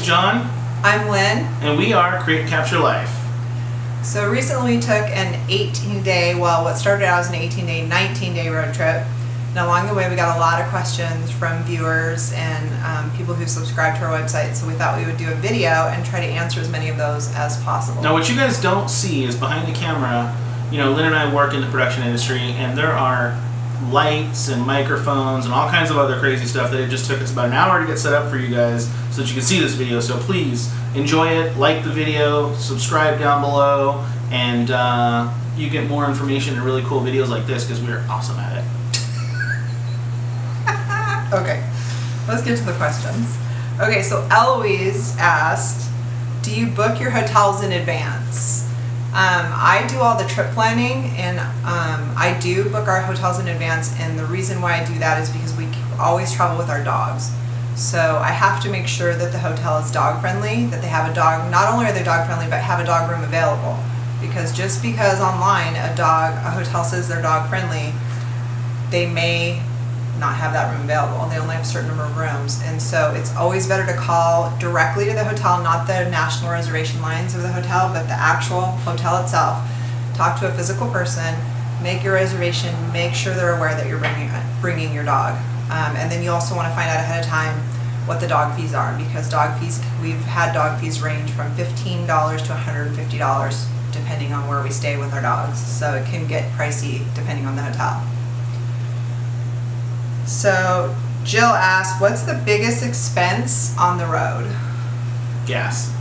John. I'm Lynn. And we are Create and Capture Life. So recently we took an 18-day, well, what started out as an 18-day, 19-day road trip. And along the way we got a lot of questions from viewers and people who subscribe to our website, so we thought we would do a video and try to answer as many of those as possible. Now what you guys don't see is behind the camera, Lynn and I work in the production industry, and there are lights and microphones and all kinds of other crazy stuff that it just took us about an hour to get set up for you guys so that you can see this video. So please enjoy it, like the video, subscribe down below, and you get more information and really cool videos like this because we're awesome at it. Okay, let's get to the questions. Okay, so Eloise asked, do you book your hotels in advance? I do all the trip planning, and I do book our hotels in advance, and the reason why I do that is because we always travel with our dogs. So I have to make sure that the hotel is dog friendly, that they have a dog, not only are they dog friendly, but have a dog room available. Because just because online a hotel says they're dog friendly, they may not have that room available. They only have a certain number of rooms, and so it's always better to call directly to the hotel, not the national reservation lines of the hotel, but the actual hotel itself. Talk to a physical person, make your reservation, make sure they're aware that you're bringing your dog, and then you also want to find out ahead of time what the dog fees are, because we've had dog fees range from $15 to $150 depending on where we stay with our dogs, so it can get pricey depending on the hotel. So Jill asked, what's the biggest expense on the road? Gas.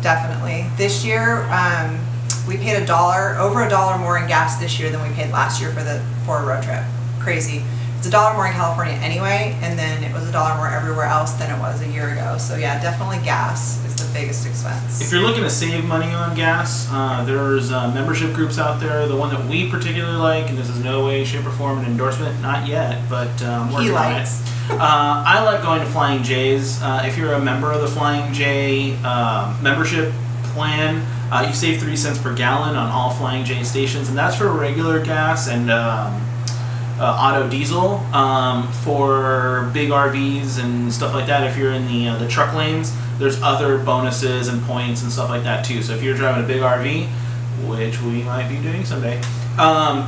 Definitely. This year, we paid over $1 more in gas this year than we paid last year for a road trip. Crazy. It's $1 more in California anyway, and then it was $1 more everywhere else than it was a year ago. So yeah, definitely gas is the biggest expense. If you're looking to save money on gas, there's membership groups out there. The one that we particularly like, and this is no way, shape, or form an endorsement, not yet, but working on it. I like going to Flying J's. If you're a member of the Flying J membership plan, you save 3 cents per gallon on all Flying J stations, and that's for regular gas and auto diesel. For big RVs and stuff like that, if you're in the truck lanes, there's other bonuses and points and stuff like that too. So if you're driving a big RV, which we might be doing someday,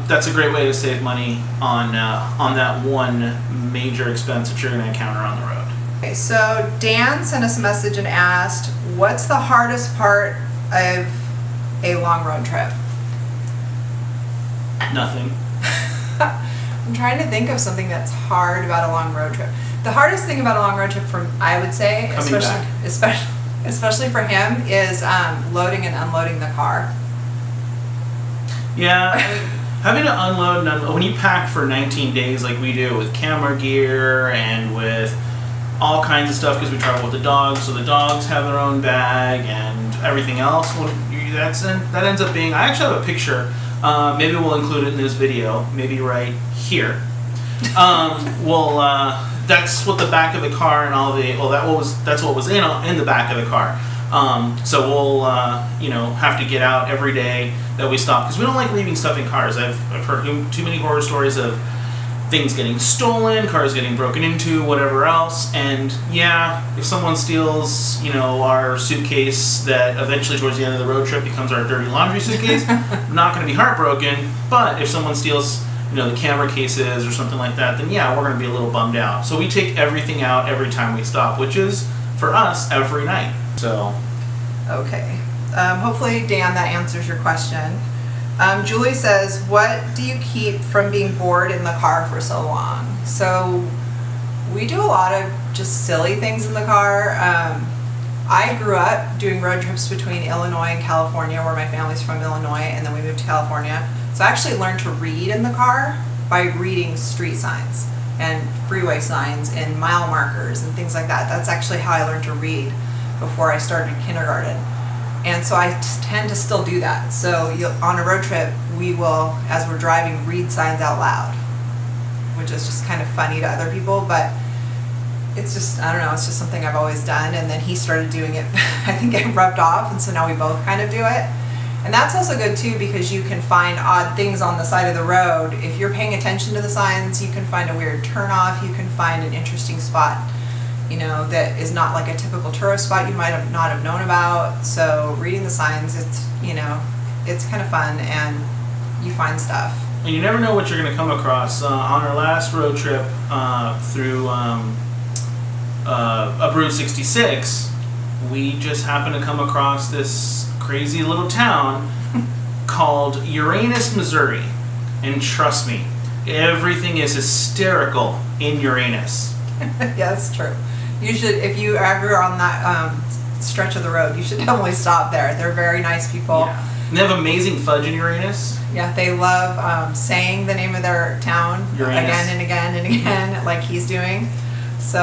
that's a great way to save money on that one major expense that you're going to encounter on the road. Okay, so Dan sent us a message and asked, what's the hardest part of a long road trip? Nothing. I'm trying to think of something that's hard about a long road trip. The hardest thing about a long road trip, I would say, especially for him, is loading and unloading the car. Yeah, having to unload and unload, when you pack for 19 days like we do with camera gear and with all kinds of stuff, because we travel with the dogs, so the dogs have their own bag and everything else, that ends up being, I actually have a picture. Maybe we'll include it in this video, maybe right here. That's what the back of the car and all that's what was in the back of the car. So we'll have to get out every day that we stop, because we don't like leaving stuff in cars. I've heard too many horror stories of things getting stolen, cars getting broken into, whatever else. And yeah, if someone steals, our suitcase that eventually towards the end of the road trip becomes our dirty laundry suitcase, I'm not going to be heartbroken. But if someone steals, the camera cases or something like that, then yeah, we're going to be a little bummed out. So we take everything out every time we stop, which is, for us, every night. So. Okay. Hopefully, Dan, that answers your question. Julie says, what do you keep from being bored in the car for so long? So we do a lot of just silly things in the car. I grew up doing road trips between Illinois and California, where my family's from Illinois, and then we moved to California. So I actually learned to read in the car by reading street signs and freeway signs and mile markers and things like that. That's actually how I learned to read before I started kindergarten. And so I tend to still do that. So on a road trip, we will, as we're driving, read signs out loud, which is just kind of funny to other people, but it's just, I don't know, it's just something I've always done. And then he started doing it, I think it rubbed off, and so now we both kind of do it. And that's also good too, because you can find odd things on the side of the road. If you're paying attention to the signs, you can find a weird turnoff, you can find an interesting spot, you know, that is not like a typical tourist spot you might have not have known about. So reading the signs, it's, you know, it's kind of fun, and you find stuff. And you never know what you're going to come across. On our last road trip through Route 66, we just happened to come across this crazy little town called Uranus, Missouri. And trust me, everything is hysterical in Uranus. Yeah, that's true. You should, if you ever on that stretch of the road, you should definitely stop there. They're very nice people. Yeah. And they have amazing fudge in Uranus. Yeah, they love saying the name of their town Uranus. Again and again and again, like he's doing. So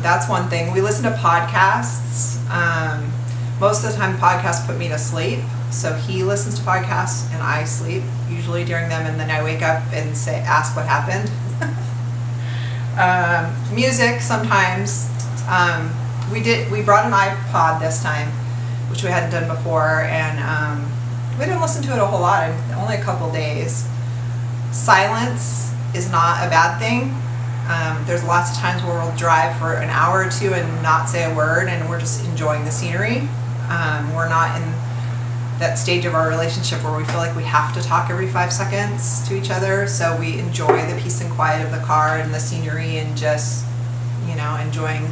that's one thing. We listen to podcasts. Most of the time, podcasts put me to sleep. So he listens to podcasts, and I sleep usually during them, and then I wake up and ask what happened. Music sometimes. We brought an iPod this time, which we hadn't done before, and we didn't listen to it a whole lot, only a couple days. Silence is not a bad thing. There's lots of times where we'll drive for an hour or two and not say a word, and we're just enjoying the scenery. We're not in that stage of our relationship where we feel like we have to talk every 5 seconds to each other, so we enjoy the peace and quiet of the car and the scenery, and just, you know, enjoying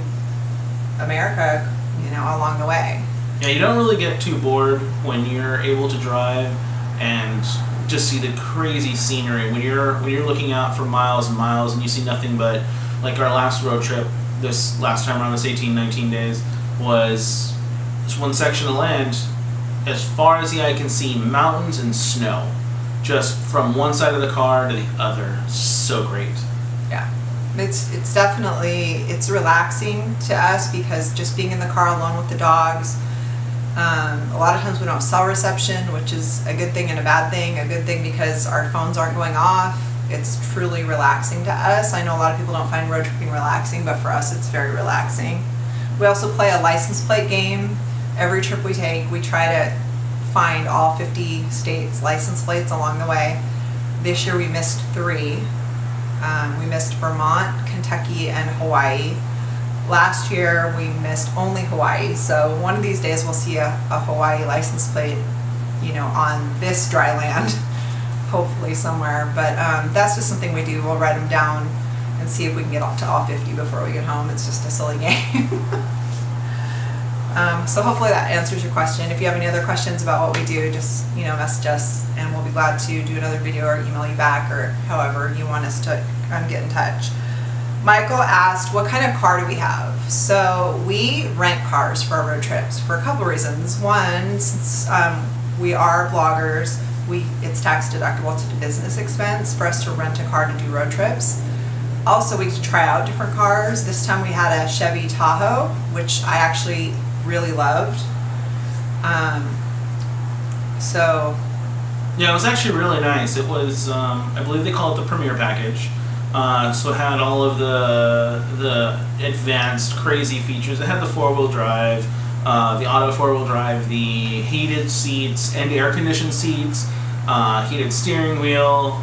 America, you know, along the way. Yeah, you don't really get too bored when you're able to drive and just see the crazy scenery. When you're looking out for miles and miles and you see nothing but, like our last road trip, this last time around, this 19 days, was this one section of land, as far as the eye can see, mountains and snow, just from one side of the car to the other. So great. Yeah, it's definitely, it's relaxing to us, because just being in the car alone with the dogs, a lot of times we don't have cell reception, which is a good thing and a bad thing. A good thing because our phones aren't going off. It's truly relaxing to us. I know a lot of people don't find road tripping relaxing, but for us it's very relaxing. We also play a license plate game. Every trip we take, we try to find all 50 states' license plates along the way. This year we missed 3. We missed Vermont, Kentucky, and Hawaii. Last year we missed only Hawaii, so one of these days we'll see a Hawaii license plate, you know, on this dry land, hopefully somewhere. But that's just something we do. We'll write them down and see if we can get up to all 50 before we get home. It's just a silly game. So hopefully that answers your question. If you have any other questions about what we do, just, you know, message us, and we'll be glad to do another video or email you back, or however you want us to get in touch. Michael asked, what kind of car do we have? So we rent cars for our road trips for a couple reasons. One, since we are bloggers, it's tax deductible to the business expense for us to rent a car to do road trips. Also, we try out different cars. This time we had a Chevy Tahoe, which I actually really loved. So yeah, it was actually really nice. It was, I believe they call it the Premier Package. So it had all of the advanced crazy features. It had the 4-wheel drive, the auto 4-wheel drive, the heated seats and air-conditioned seats, heated steering wheel,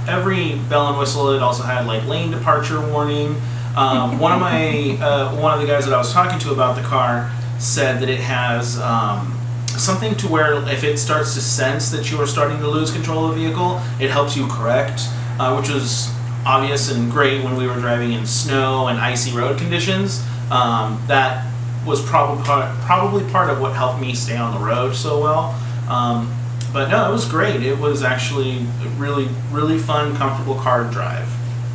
every bell and whistle. It also had like lane departure warning. One of the guys that I was talking to about the car said that it has something to where if it starts to sense that you are starting to lose control of the vehicle, it helps you correct, which was obvious and great when we were driving in snow and icy road conditions. That was probably part of what helped me stay on the road so well. But no, it was great. It was actually a really, really fun, comfortable car to drive.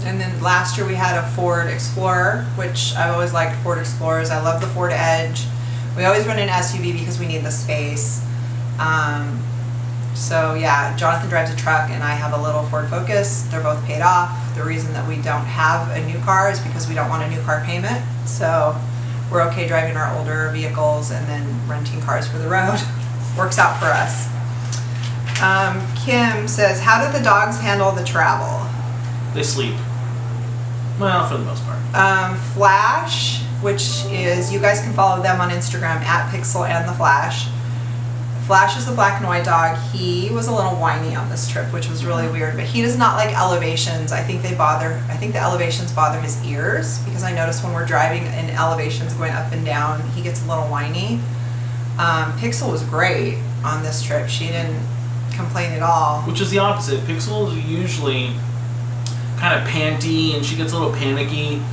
And then last year we had a Ford Explorer, which I've always liked Ford Explorers. I love the Ford Edge. We always run an SUV because we need the space. So yeah, Jonathan drives a truck and I have a little Ford Focus. They're both paid off. The reason that we don't have a new car is because we don't want a new car payment. So we're okay driving our older vehicles and then renting cars for the road. Works out for us. Kim says, how do the dogs handle the travel? They sleep. Well, for the most part. Flash, which is, you guys can follow them on Instagram at Pixel and the Flash. Flash is the black and white dog. He was a little whiny on this trip, which was really weird, but he does not like elevations. I think the elevations bother his ears, because I noticed when we're driving in elevations going up and down, he gets a little whiny. Pixel was great on this trip. She didn't complain at all. Which is the opposite. Pixel is usually kind of panty and she gets a little panicky.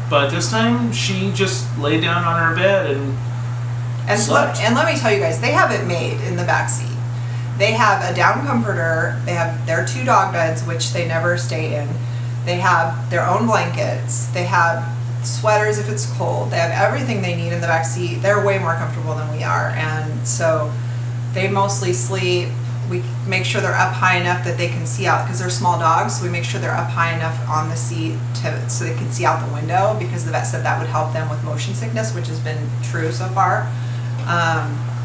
But this time she just laid down on her bed and slept. And let me tell you guys, they have it made in the back seat. They have a down comforter. They have their 2 dog beds, which they never stay in. They have their own blankets. They have sweaters if it's cold. They have everything they need in the back seat. They're way more comfortable than we are, and so they mostly sleep. We make sure they're up high enough that they can see out, because they're small dogs, so we make sure they're up high enough on the seat so they can see out the window, because the vet said that would help them with motion sickness, which has been true so far.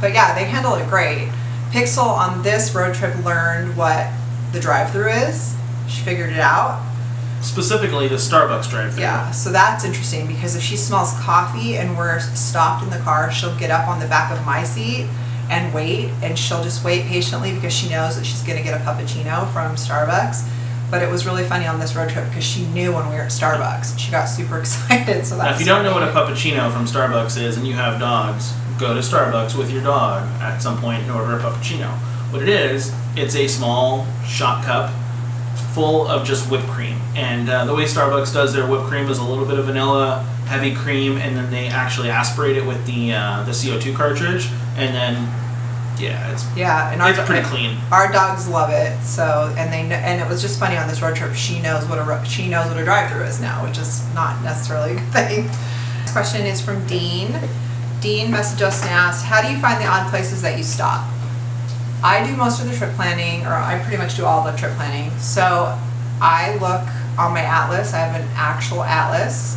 But yeah, they handle it great. Pixel on this road trip learned what the drive-thru is. She figured it out. Specifically the Starbucks drive-thru. Yeah, so that's interesting, because if she smells coffee and we're stopped in the car, she'll get up on the back of my seat and wait, and she'll just wait patiently because she knows that she's going to get a puppuccino from Starbucks. But it was really funny on this road trip because she knew when we were at Starbucks, and she got super excited. So that's now, if you don't know what a puppuccino from Starbucks is and you have dogs, go to Starbucks with your dog at some point and order a puppuccino. What it is, it's a small shot cup full of just whipped cream. And the way Starbucks does their whipped cream is a little bit of vanilla, heavy cream, and then they actually aspirate it with the CO2 cartridge, and then it's pretty clean. Our dogs love it. So and it was just funny on this road trip. She knows what a drive-thru is now, which is not necessarily a good thing. This question is from Dean. Dean messaged us and asked, "How do you find the odd places that you stop?" I do most of the trip planning, or I pretty much do all the trip planning. So I look on my atlas. I have an actual atlas.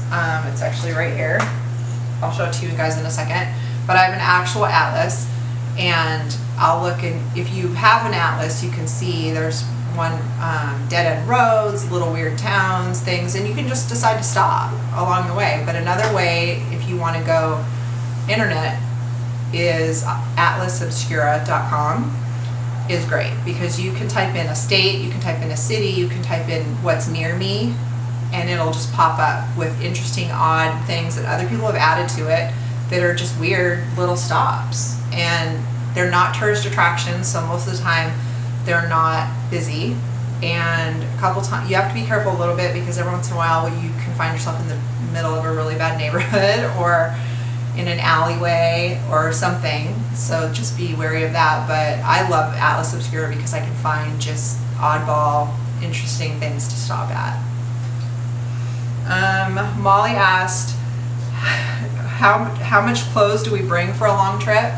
It's actually right here. I'll show it to you guys in a second. But I have an actual atlas, and I'll look, and if you have an atlas, you can see there's one dead-end roads, little weird towns, things, and you can just decide to stop along the way. But another way, if you want to go internet, is atlasobscura.com. is great, because you can type in a state, you can type in a city, you can type in what's near me, and it'll just pop up with interesting, odd things that other people have added to it that are just weird little stops. And they're not tourist attractions, so most of the time they're not busy. And a couple times you have to be careful a little bit, because every once in a while you can find yourself in the middle of a really bad neighborhood or in an alleyway or something, so just be wary of that. But I love Atlas Obscura because I can find just oddball, interesting things to stop at. Molly asked, how much clothes do we bring for a long trip?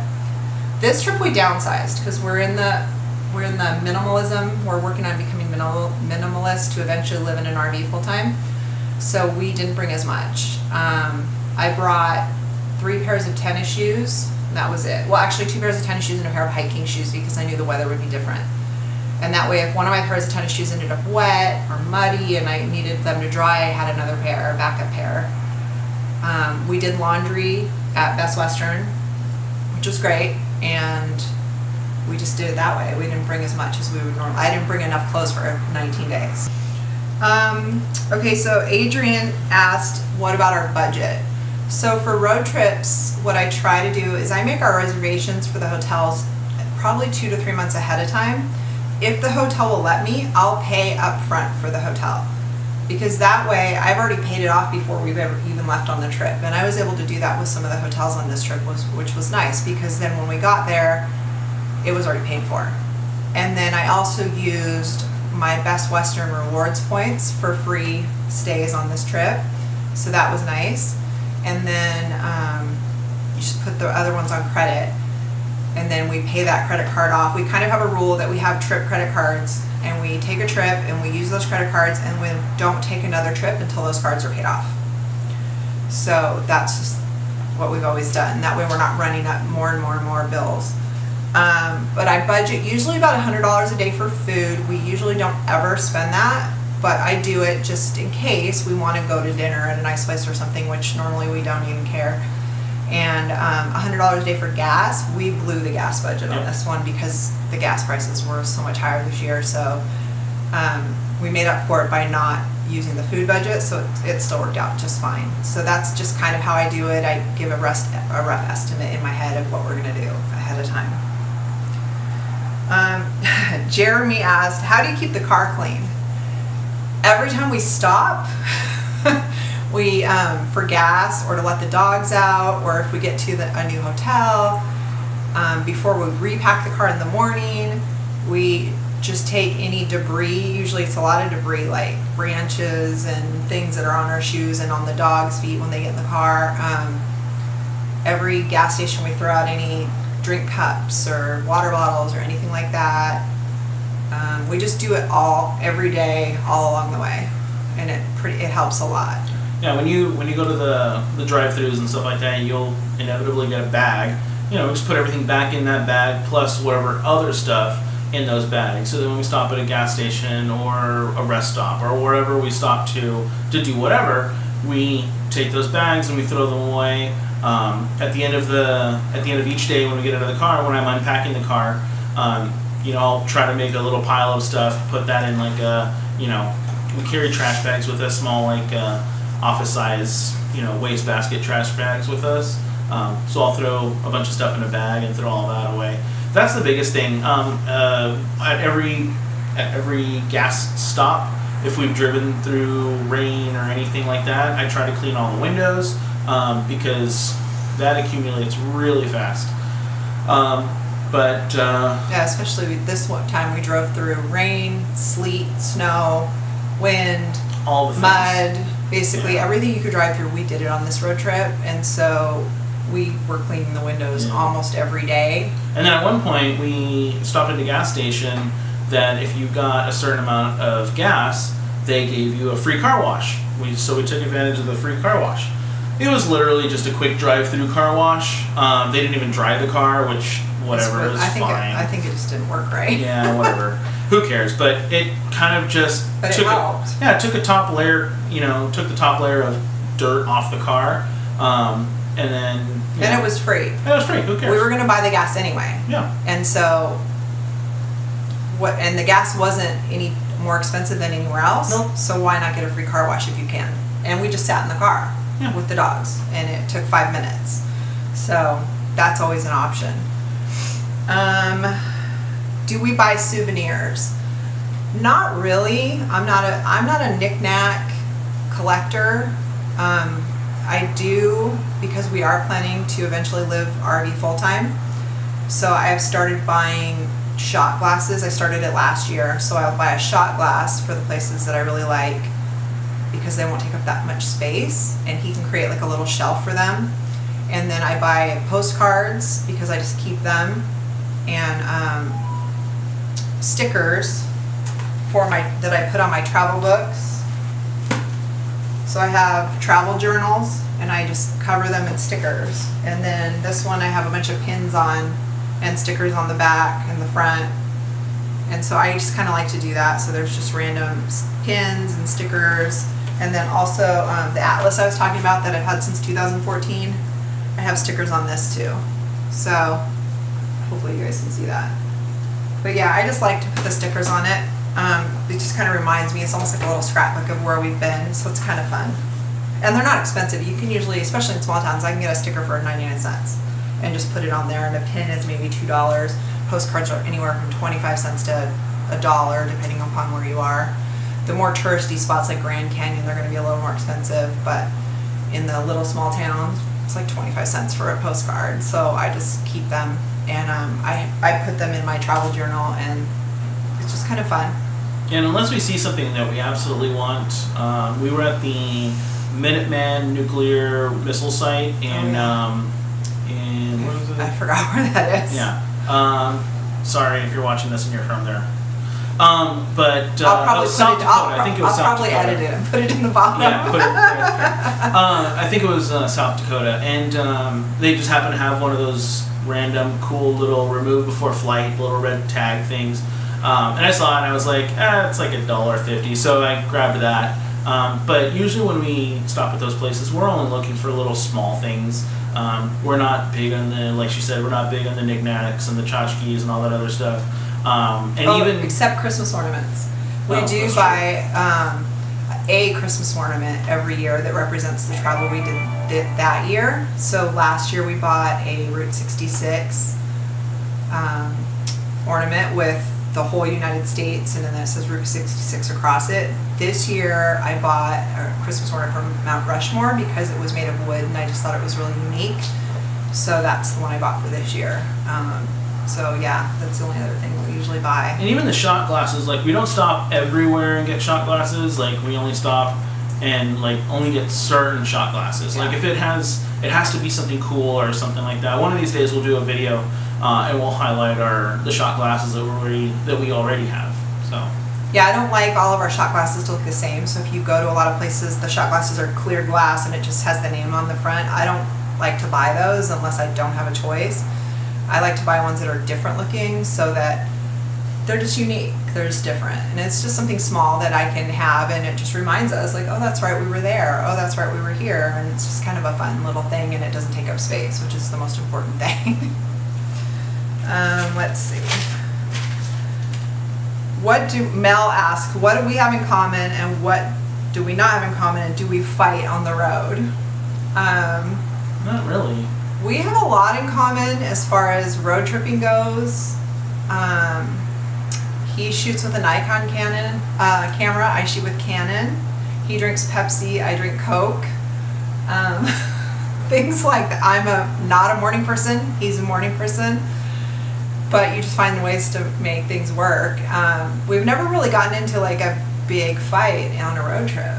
This trip we downsized because we're in the minimalism. We're working on becoming minimalist to eventually live in an RV full time. So we didn't bring as much. I brought 3 pairs of tennis shoes. That was it. Well, actually 2 pairs of tennis shoes and a pair of hiking shoes, because I knew the weather would be different. And that way, if one of my pairs of tennis shoes ended up wet or muddy and I needed them to dry, I had another pair, a backup pair. We did laundry at Best Western, which was great, and we just did it that way. We didn't bring as much as we would normally. I didn't bring enough clothes for 19 days. Okay, so Adrian asked, what about our budget? So for road trips, what I try to do is I make our reservations for the hotels probably 2 to 3 months ahead of time. If the hotel will let me, I'll pay up front for the hotel, because that way I've already paid it off before we've ever even left on the trip. And I was able to do that with some of the hotels on this trip, which was nice, because then when we got there, it was already paid for. And then I also used my Best Western rewards points for free stays on this trip, so that was nice. And then you just put the other ones on credit, and then we pay that credit card off. We kind of have a rule that we have trip credit cards, and we take a trip and we use those credit cards, and we don't take another trip until those cards are paid off. So that's just what we've always done. That way we're not running up more and more and more bills. But I budget usually about $100 a day for food. We usually don't ever spend that, but I do it just in case we want to go to dinner at a nice place or something, which normally we don't even care. and $100 a day for gas. We blew the gas budget on Yep. this one because the gas prices were so much higher this year. So we made up for it by not using the food budget, so it still worked out just fine. So that's just kind of how I do it. I give a rough estimate in my head of what we're going to do ahead of time. Jeremy asked, how do you keep the car clean? Every time we stop, we for gas or to let the dogs out, or if we get to a new hotel, before we repack the car in the morning, we just take any debris. Usually it's a lot of debris like branches and things that are on our shoes and on the dog's feet when they get in the car. Every gas station we throw out any drink cups or water bottles or anything like that. We just do it all every day, all along the way, and it helps a lot. Yeah, when you go to the drive-thrus and stuff like that, you'll inevitably get a bag. You know, just put everything back in that bag plus whatever other stuff in those bags. So then when we stop at a gas station or a rest stop or wherever we stop to do whatever, we take those bags and we throw them away. At the end of each day when we get out of the car, when I'm unpacking the car, I'll try to make a little pile of stuff, put that in like we carry trash bags with us, small like office size, wastebasket trash bags with us. So I'll throw a bunch of stuff in a bag and throw all that away. That's the biggest thing. At every gas stop, if we've driven through rain or anything like that, I try to clean all the windows because that accumulates really fast. Yeah, especially this one time we drove through rain, sleet, snow, wind, all the mud, basically everything you could drive through. We did it on this road trip, and so we were cleaning the windows almost every day. And then at one point we stopped at a gas station that if you got a certain amount of gas, they gave you a free car wash. So we took advantage of the free car wash. It was literally just a quick drive-through car wash. They didn't even dry the car, which whatever, it was fine. I think it just didn't work right. Yeah, whatever. Who cares? But it kind of just it helped. It took a top layer, took the top layer of dirt off the car, and then. And it was free. It was free. Who cares? We were going to buy the gas anyway. Yeah. And so, and the gas wasn't any more expensive than anywhere else. Nope. So why not get a free car wash if you can? And we just sat in the car with the dogs, and it took 5 minutes. So that's always an option. Do we buy souvenirs? Not really. I'm not a knick-knack collector. I do because we are planning to eventually live RV full-time. So I have started buying shot glasses. I started it last year, so I'll buy a shot glass for the places that I really like because they won't take up that much space, and he can create like a little shelf for them. And then I buy postcards because I just keep them, and stickers that I put on my travel books. So I have travel journals and I just cover them in stickers. And then this one I have a bunch of pins on and stickers on the back and the front. And so I just kind of like to do that. So there's just random pins and stickers. And then also the atlas I was talking about that I've had since 2014. I have stickers on this too. So hopefully you guys can see that. But yeah, I just like to put the stickers on it. It just kind of reminds me, it's almost like a little scrapbook of where we've been, so it's kind of fun. And they're not expensive. You can usually, especially in small towns, I can get a sticker for 99 cents and just put it on there, and a pin is maybe $2. Postcards are anywhere from 25 cents to $1, depending upon where you are. The more touristy spots like Grand Canyon, they're going to be a little more expensive, but in the little small towns, it's like 25 cents for a postcard. So I just keep them, and I put them in my travel journal, and it's just kind of fun. And unless we see something that we absolutely want, we were at the Minuteman nuclear missile site in what was it? I forgot where that is. Yeah. Sorry if you're watching this and you're from there. But I'll probably South Dakota. I think it was South Dakota. I'll probably edit it and put it in the bottom. Yeah, put it. I think it was South Dakota, and they just happened to have one of those random, cool little remove before flight little red tag things. And I saw it and I was like, it's like $1.50. So I grabbed that. But usually when we stop at those places, we're only looking for little small things. We're not big on the, like she said, we're not big on the knickknacks and the tchotchkes and all that other stuff. Except Christmas ornaments. We do buy a Christmas ornament every year that represents the travel we did that year. So last year we bought a Route 66 ornament with the whole United States, and then it says Route 66 across it. This year I bought a Christmas ornament from Mount Rushmore because it was made of wood and I just thought it was really unique. So that's the one I bought for this year. So yeah, that's the only other thing we usually buy. And even the shot glasses, like we don't stop everywhere and get shot glasses. Like we only stop and like only get certain shot glasses. Yeah. Like if it has to be something cool or something like that. One of these days we'll do a video and we'll highlight the shot glasses that we already have. So. Yeah, I don't like all of our shot glasses to look the same. So if you go to a lot of places, the shot glasses are clear glass and it just has the name on the front. I don't like to buy those unless I don't have a choice. I like to buy ones that are different looking so that they're just unique, they're just different. And it's just something small that I can have and it just reminds us like, oh, that's right, we were there. Oh, that's right, we were here. And it's just kind of a fun little thing and it doesn't take up space, which is the most important thing. Let's see. Mel asks, what do we have in common and what do we not have in common and do we fight on the road? Not really. We have a lot in common as far as road tripping goes. He shoots with a Nikon camera. I shoot with Canon. He drinks Pepsi. I drink Coke. Things like that. I'm not a morning person. He's a morning person. But you just find ways to make things work. We've never really gotten into like a big fight on a road trip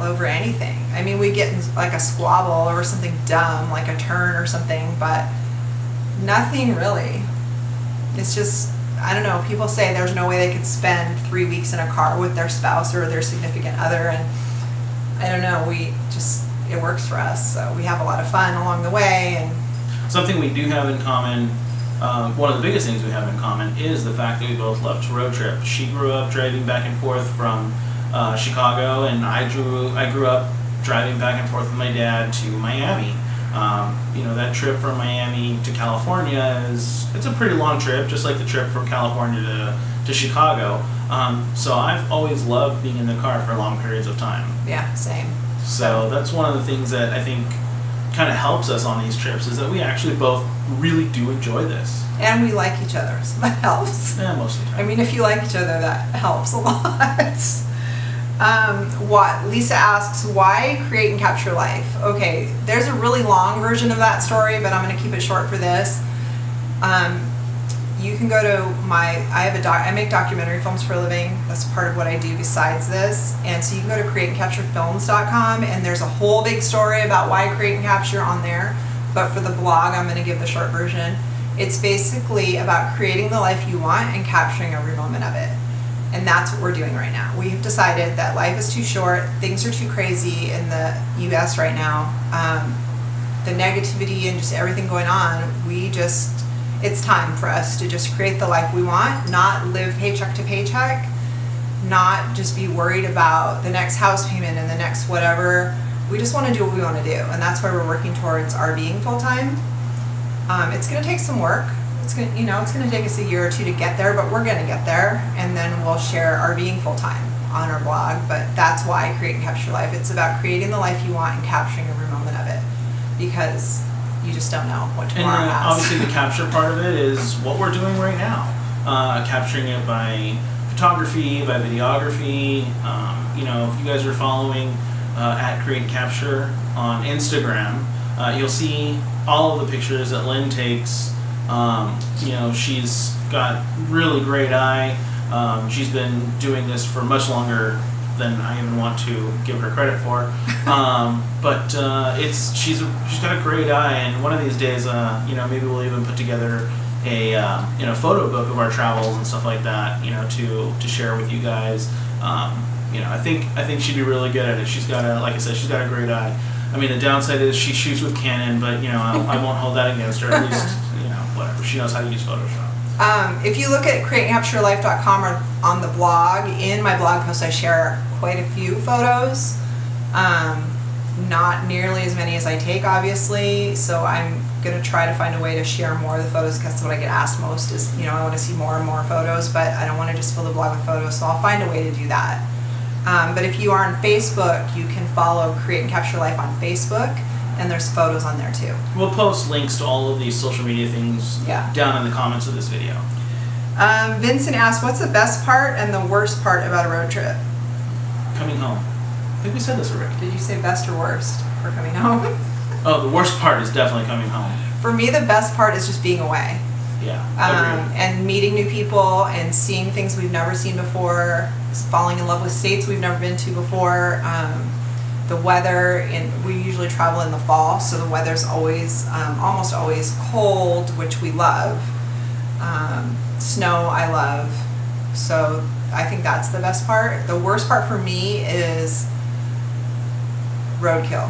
over anything. I mean, we get in like a squabble over something dumb, like a turn or something, but nothing really. It's just, I don't know, people say there's no way they could spend 3 weeks in a car with their spouse or their significant other, and I don't know, it works for us, so we have a lot of fun along the way. And something we do have in common, one of the biggest things we have in common is the fact that we both love to road trip. She grew up driving back and forth from Chicago, and I grew up driving back and forth with my dad to Miami. That trip from Miami to California it's a pretty long trip, just like the trip from California to Chicago. So I've always loved being in the car for long periods of time. Yeah, same. So that's one of the things that I think kind of helps us on these trips is that we actually both really do enjoy this. And we like each other, so that helps. Yeah, most of the time. I mean, if you like each other, that helps a lot. Lisa asks, why create and capture life? Okay, there's a really long version of that story, but I'm going to keep it short for this. You can go to I make documentary films for a living. That's part of what I do besides this. And so you can go to createandcapturefilms.com and there's a whole big story about why create and capture on there. But for the blog, I'm going to give the short version. It's basically about creating the life you want and capturing every moment of it. And that's what we're doing right now. We've decided that life is too short, things are too crazy in the US right now. The negativity and just everything going on, it's time for us to just create the life we want, not live paycheck to paycheck, not just be worried about the next house payment and the next whatever. We just want to do what we want to do, and that's why we're working towards RVing full time. It's going to take some work. It's going to take us a year or two to get there, but we're going to get there, and then we'll share RVing full time on our blog. But that's why Create and Capture Life. It's about creating the life you want and capturing every moment of it, because you just don't know what tomorrow has. Obviously, the capture part of it is what we're doing right now, capturing it by photography, by videography. If you guys are following at Create and Capture on Instagram, you'll see all of the pictures that Lynn takes. She's got really great eye. She's been doing this for much longer than I even want to give her credit for. But she's got a great eye, and one of these days, maybe we'll even put together a photo book of our travels and stuff like that, to share with you guys. I think she'd be really good at it. She's got she's got a great eye. I mean, the downside is she shoots with Canon, but I won't hold that against her. At least, whatever. She knows how to use Photoshop. If you look at createandcaptureyourlife.com or on the blog, in my blog post I share quite a few photos. Not nearly as many as I take, obviously, so I'm going to try to find a way to share more of the photos, because that's what I get asked most is, I want to see more and more photos, but I don't want to just fill the blog with photos, so I'll find a way to do that. But if you are on Facebook, you can follow Create and Capture Life on Facebook, and there's photos on there too. We'll post links to all of these social media things down in the comments of this video. Vincent asked, what's the best part and the worst part about a road trip? Coming home. I think we said this already. Did you say best or worst for coming home? Oh, the worst part is definitely coming home. For me, the best part is just being away. Yeah. And meeting new people and seeing things we've never seen before, falling in love with states we've never been to before. The weather, and we usually travel in the fall, so the weather's always, almost always cold, which we love. Snow, I love. So I think that's the best part. The worst part for me is roadkill.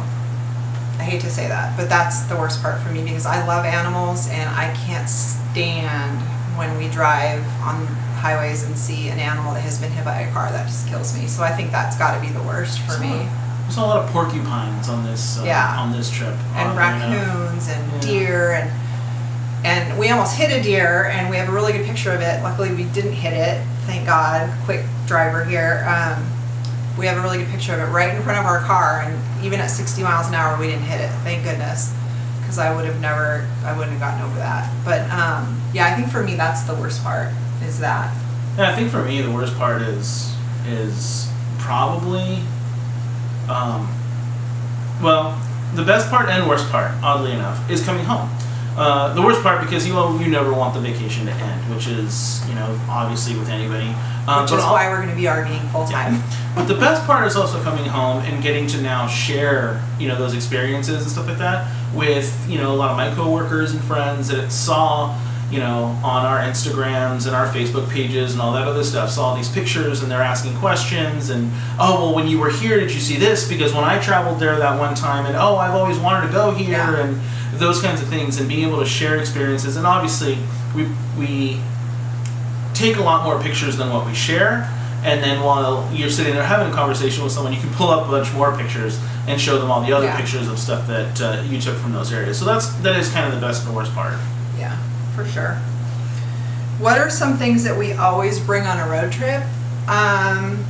I hate to say that, but that's the worst part for me, because I love animals and I can't stand when we drive on highways and see an animal that has been hit by a car. That just kills me. So I think that's got to be the worst for me. There's a lot of porcupines on this trip. And raccoons and deer, and we almost hit a deer, and we have a really good picture of it. Luckily we didn't hit it, thank God. Quick driver here. We have a really good picture of it right in front of our car, and even at 60 miles an hour we didn't hit it, thank goodness, because I wouldn't have gotten over that. But yeah, I think for me that's the worst part, is that. Yeah, I think for me the worst part is probably well, the best part and worst part, oddly enough, is coming home. The worst part because you never want the vacation to end, which is, obviously with anybody. Which is why we're going to be RVing full time. Yeah. But the best part is also coming home and getting to now share, those experiences and stuff like that with, a lot of my coworkers and friends that saw, on our Instagrams and our Facebook pages and all that other stuff, saw these pictures and they're asking questions and, oh, well, when you were here, did you see this? Because when I traveled there that one time, and oh, I've always wanted to go here, and those kinds of things, and being able to share experiences. And obviously we take a lot more pictures than what we share, and then while you're sitting there having a conversation with someone, you can pull up a bunch more pictures and show them all the other pictures of stuff that you took from those areas. So that is kind of the best and the worst part. Yeah, for sure. What are some things that we always bring on a road trip? I'm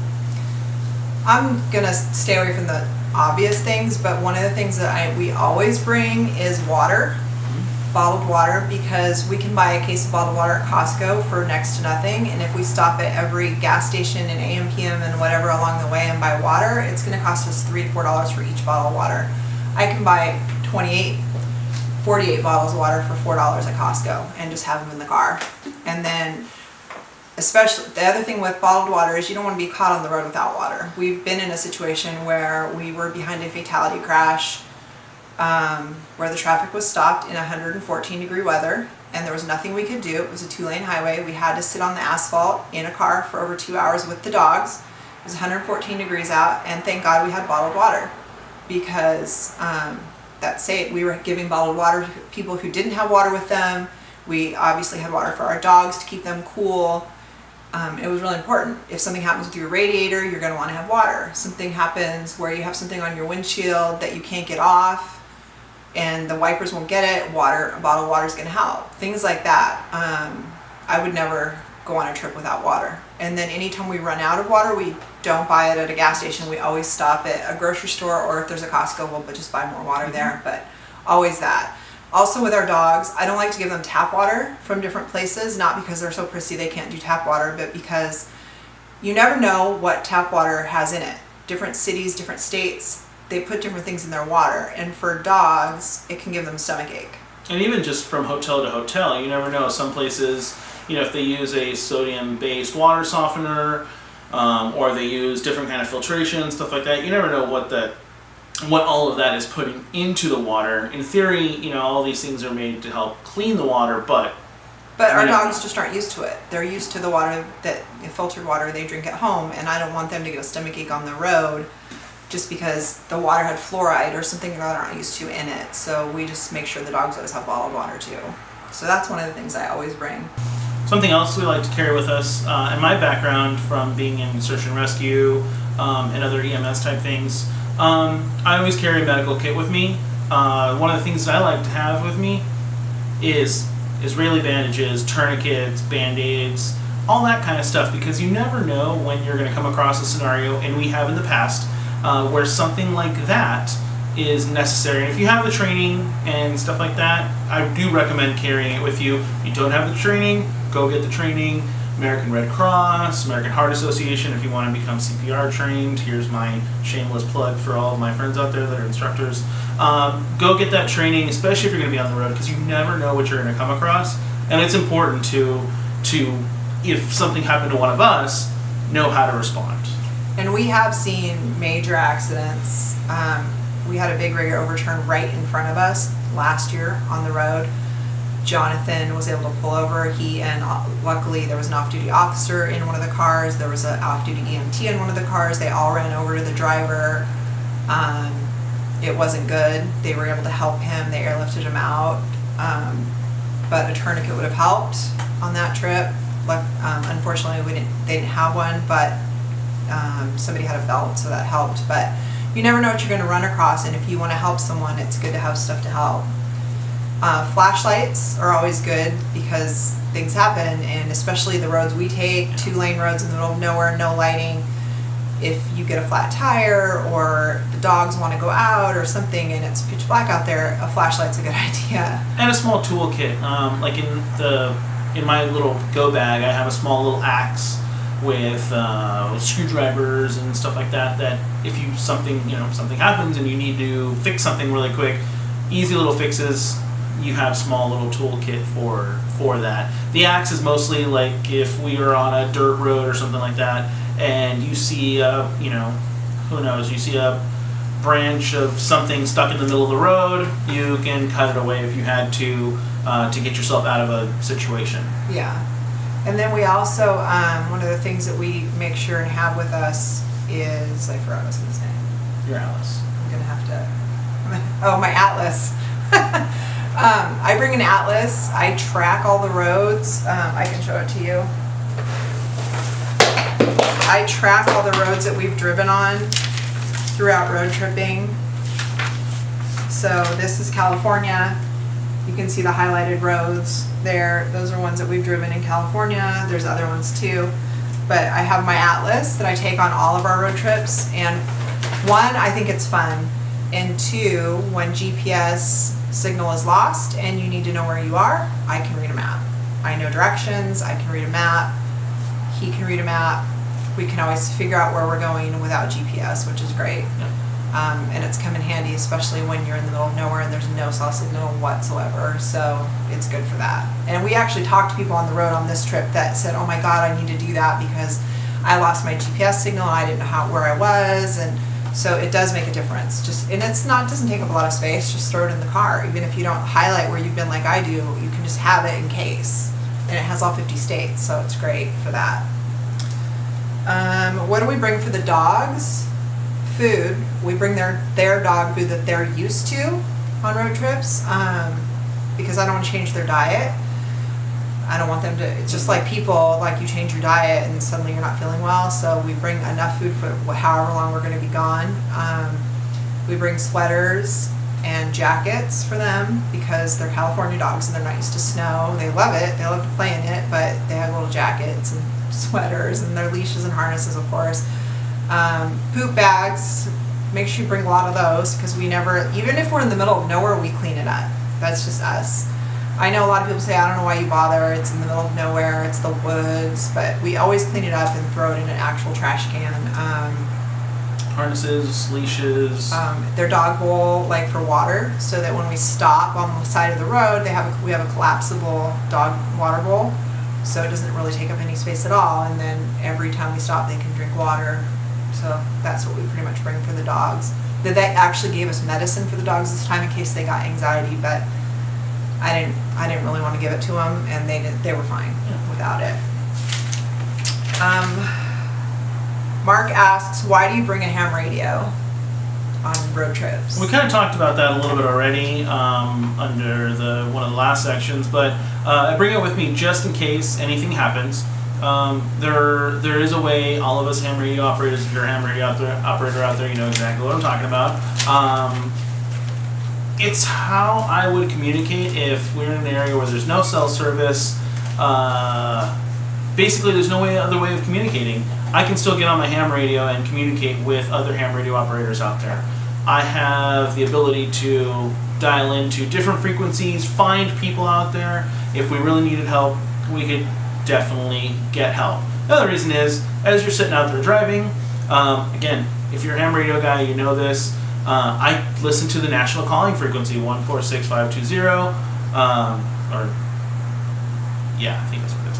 gonna stay away from the obvious things, but one of the things that we always bring is water, bottled water, because we can buy a case of bottled water at Costco for next to nothing, and if we stop at every gas station and AM, PM, and whatever along the way and buy water, it's going to cost us $3 to $4 for each bottle of water. I can buy 48 bottles of water for $4 at Costco and just have them in the car. And then especially, the other thing with bottled water is you don't want to be caught on the road without water. We've been in a situation where we were behind a fatality crash where the traffic was stopped in 114-degree weather, and there was nothing we could do. It was a 2-lane highway. We had to sit on the asphalt in a car for over 2 hours with the dogs. It was 114 degrees out, and thank God we had bottled water, because we were giving bottled water to people who didn't have water with them. We obviously had water for our dogs to keep them cool. It was really important. If something happens with your radiator, you're going to want to have water. Something happens where you have something on your windshield that you can't get off and the wipers won't get it, a bottle of water is going to help. Things like that. I would never go on a trip without water. And then anytime we run out of water, we don't buy it at a gas station. We always stop at a grocery store, or if there's a Costco, we'll just buy more water there. But always that. Also with our dogs, I don't like to give them tap water from different places, not because they're so prissy they can't do tap water, but because you never know what tap water has in it. Different cities, different states, they put different things in their water. And for dogs, it can give them a stomach ache. And even just from hotel to hotel, you never know. Some places, if they use a sodium-based water softener, or they use different kind of filtration, stuff like that, you never know what all of that is putting into the water. In theory, all these things are made to help clean the water, but our dogs just aren't used to it. They're used to the water, filtered water they drink at home, and I don't want them to get a stomach ache on the road just because the water had fluoride or something they're not used to in it. So we just make sure the dogs always have bottled water too. So that's one of the things I always bring. Something else we like to carry with us, and my background from being in search and rescue and other EMS type things, I always carry a medical kit with me. One of the things that I like to have with me is Israeli bandages, tourniquets, band-aids, all that kind of stuff, because you never know when you're going to come across a scenario, and we have in the past, where something like that is necessary. And if you have the training and stuff like that, I do recommend carrying it with you. If you don't have the training, go get the training. American Red Cross, American Heart Association, if you want to become CPR trained. Here's my shameless plug for all of my friends out there that are instructors. Go get that training, especially if you're going to be on the road, because you never know what you're going to come across. And it's important to if something happened to one of us, know how to respond. And we have seen major accidents. We had a big rigger overturn right in front of us last year on the road. Jonathan was able to pull over. He and luckily there was an off-duty officer in one of the cars. There was an off-duty EMT in one of the cars. They all ran over to the driver. It wasn't good. They were able to help him. They airlifted him out. But a tourniquet would have helped on that trip. Unfortunately, they didn't have one, but somebody had a belt, so that helped. But you never know what you're going to run across, and if you want to help someone, it's good to have stuff to help. Flashlights are always good because things happen, and especially the roads we take, 2-lane roads in the middle of nowhere, no lighting. If you get a flat tire or the dogs want to go out or something and it's pitch black out there, a flashlight's a good idea. And a small toolkit, like in my little go bag, I have a small little axe with screwdrivers and stuff like that. That if something happens and you need to fix something really quick, easy little fixes. You have small little toolkit for that. The axe is mostly like if we are on a dirt road or something like that, and you see who knows, you see a branch of something stuck in the middle of the road, you can cut it away if you had to get yourself out of a situation. Yeah. And then we also, one of the things that we make sure and have with us is, I forgot what I was going to say. Your Alice. I'm going to have to, oh, my atlas. I bring an atlas. I track all the roads. I can show it to you. I track all the roads that we've driven on throughout road tripping. So this is California. You can see the highlighted roads there. Those are ones that we've driven in California. There's other ones too. But I have my atlas that I take on all of our road trips. And one, I think it's fun. And two, when GPS signal is lost and you need to know where you are, I can read a map. I know directions, I can read a map, he can read a map. We can always figure out where we're going without GPS, which is great. And it's come in handy, especially when you're in the middle of nowhere and there's no cell signal whatsoever, so it's good for that. And we actually talked to people on the road on this trip that said, oh my god, I need to do that because I lost my GPS signal and I didn't know where I was, and so it does make a difference. And it doesn't take up a lot of space. Just throw it in the car. Even if you don't highlight where you've been like I do, you can just have it in case. And it has all 50 states, so it's great for that. What do we bring for the dogs? Food. We bring their dog food that they're used to on road trips because I don't want to change their diet. I don't want them to, it's just like people, like you change your diet and suddenly you're not feeling well, so we bring enough food for however long we're going to be gone. We bring sweaters and jackets for them because they're California dogs and they're not used to snow. They love it, they love to play in it, but they have little jackets and sweaters and their leashes and harnesses, of course. Poop bags, make sure you bring a lot of those because we never, even if we're in the middle of nowhere, we clean it up. That's just us. I know a lot of people say, I don't know why you bother, it's in the middle of nowhere, it's the woods, but we always clean it up and throw it in an actual trash can. Harnesses, leashes. Their dog bowl, like for water, so that when we stop on the side of the road, we have a collapsible dog water bowl, so it doesn't really take up any space at all, and then every time we stop, they can drink water. So that's what we pretty much bring for the dogs. They actually gave us medicine for the dogs this time in case they got anxiety, but I didn't really want to give it to them, and they were fine without it. Mark asks, why do you bring a ham radio? on road trips. We kind of talked about that a little bit already under one of the last sections, but I bring it with me just in case anything happens. There is a way. All of us ham radio operators, if you're a ham radio operator out there, you know exactly what I'm talking about. It's how I would communicate if we're in an area where there's no cell service. Basically, there's no other way of communicating. I can still get on my ham radio and communicate with other ham radio operators out there. I have the ability to dial into different frequencies, find people out there. If we really needed help, we could definitely get help. The other reason is, as you're sitting out there driving, again, if you're a ham radio guy, you know this. I listen to the national calling frequency 146520, or yeah, I think that's what it is.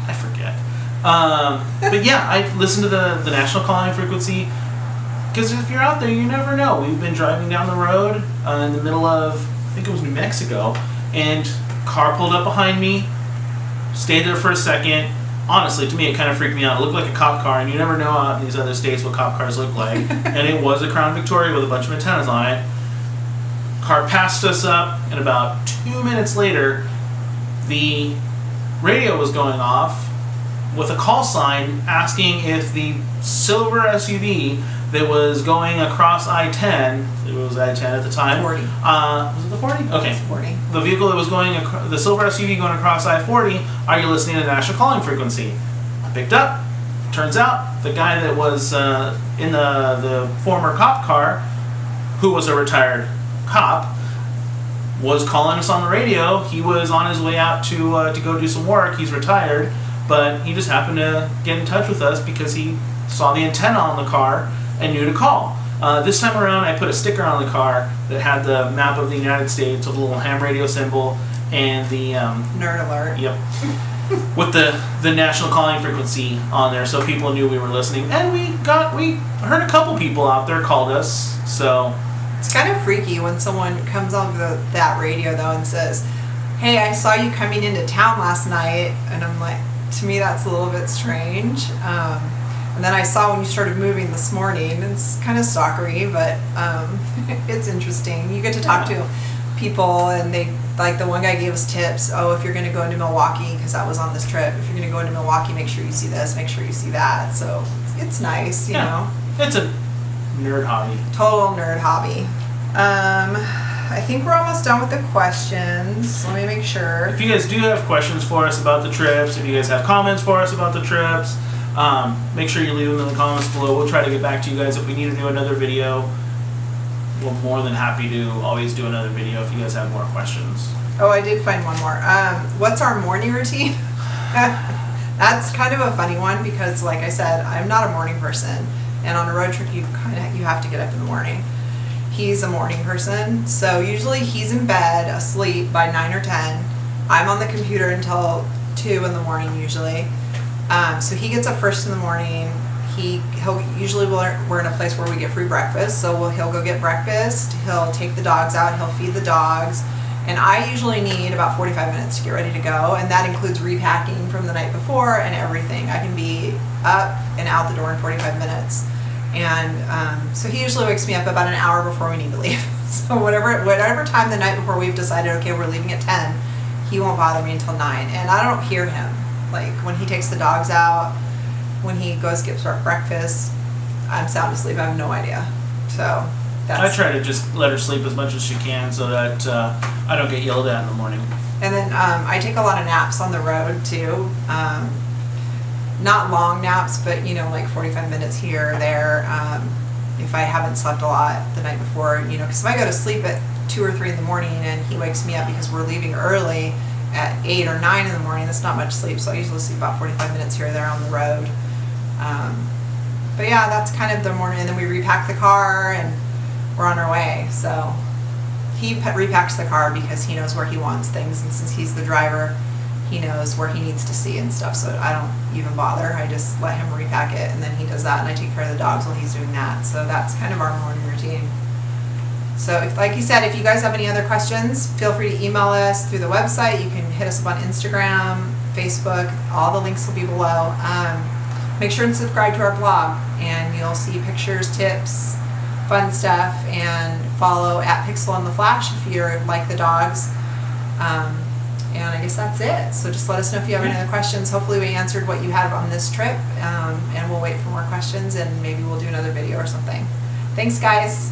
I forget. But yeah, I listen to the national calling frequency because if you're out there, you never know. We've been driving down the road in the middle of, I think it was New Mexico, and car pulled up behind me, stayed there for a second. Honestly, to me, it kind of freaked me out. It looked like a cop car, and you never know out in these other states what cop cars look like. And it was a Crown Victoria with a bunch of antennas on it. Car passed us up, and about 2 minutes later, the radio was going off with a call sign asking if the silver SUV that was going across I-10, it was I-10 at the time. 40. Was it the 40? Okay. It's 40. The vehicle that was going, the silver SUV going across I-40, are you listening to the national calling frequency? I picked up. Turns out the guy that was in the former cop car, who was a retired cop, was calling us on the radio. He was on his way out to go do some work. He's retired, but he just happened to get in touch with us because he saw the antenna on the car and knew to call. This time around, I put a sticker on the car that had the map of the United States with a little ham radio symbol and the nerd alert. Yep. With the national calling frequency on there, so people knew we were listening. And we heard a couple people out there called us. So it's kind of freaky when someone comes on that radio though and says, "Hey, I saw you coming into town last night," and I'm like, to me that's a little bit strange. And then I saw when you started moving this morning. It's kind of stalkery, but it's interesting. You get to talk to people, and they, like the one guy gave us tips. Oh, if you're going to go into Milwaukee, because I was on this trip, if you're going to go into Milwaukee, make sure you see this, make sure you see that. So it's nice, you know. It's a nerd hobby. Total nerd hobby. I think we're almost done with the questions. Let me make sure. If you guys do have questions for us about the trips, if you guys have comments for us about the trips, make sure you leave them in the comments below. We'll try to get back to you guys if we need to do another video. We're more than happy to always do another video if you guys have more questions. Oh, I did find one more. What's our morning routine? That's kind of a funny one because, like I said, I'm not a morning person, and on a road trip you have to get up in the morning. He's a morning person, so usually he's in bed asleep by 9 or 10. I'm on the computer until 2 in the morning usually. So he gets up first in the morning. He'll usually we're in a place where we get free breakfast, so he'll go get breakfast. He'll take the dogs out. He'll feed the dogs, and I usually need about 45 minutes to get ready to go, and that includes repacking from the night before and everything. I can be up and out the door in 45 minutes, and so he usually wakes me up about an hour before we need to leave. So whatever time the night before we've decided, okay, we're leaving at 10, he won't bother me until 9, and I don't hear him. Like when he takes the dogs out, when he goes get breakfast, I'm sound asleep. I have no idea. So I try to just let her sleep as much as she can so that I don't get yelled at in the morning. And then I take a lot of naps on the road too. Not long naps, but like 45 minutes here or there. If I haven't slept a lot the night before, because if I go to sleep at 2 or 3 in the morning and he wakes me up because we're leaving early at 8 or 9 in the morning, that's not much sleep. So I usually sleep about 45 minutes here or there on the road. But yeah, that's kind of the morning, and then we repack the car and we're on our way. So he repacks the car because he knows where he wants things, and since he's the driver, he knows where he needs to see and stuff, so I don't even bother. I just let him repack it, and then he does that, and I take care of the dogs while he's doing that. So that's kind of our morning routine. So like you said, if you guys have any other questions, feel free to email us through the website. You can hit us up on Instagram, Facebook. All the links will be below. Make sure and subscribe to our blog, and you'll see pictures, tips, fun stuff, and follow at Pixel on the Flash if you're like the dogs. And I guess that's it. So just let us know if you have any other questions. Hopefully we answered what you had on this trip, and we'll wait for more questions, and maybe we'll do another video or something. Thanks, guys.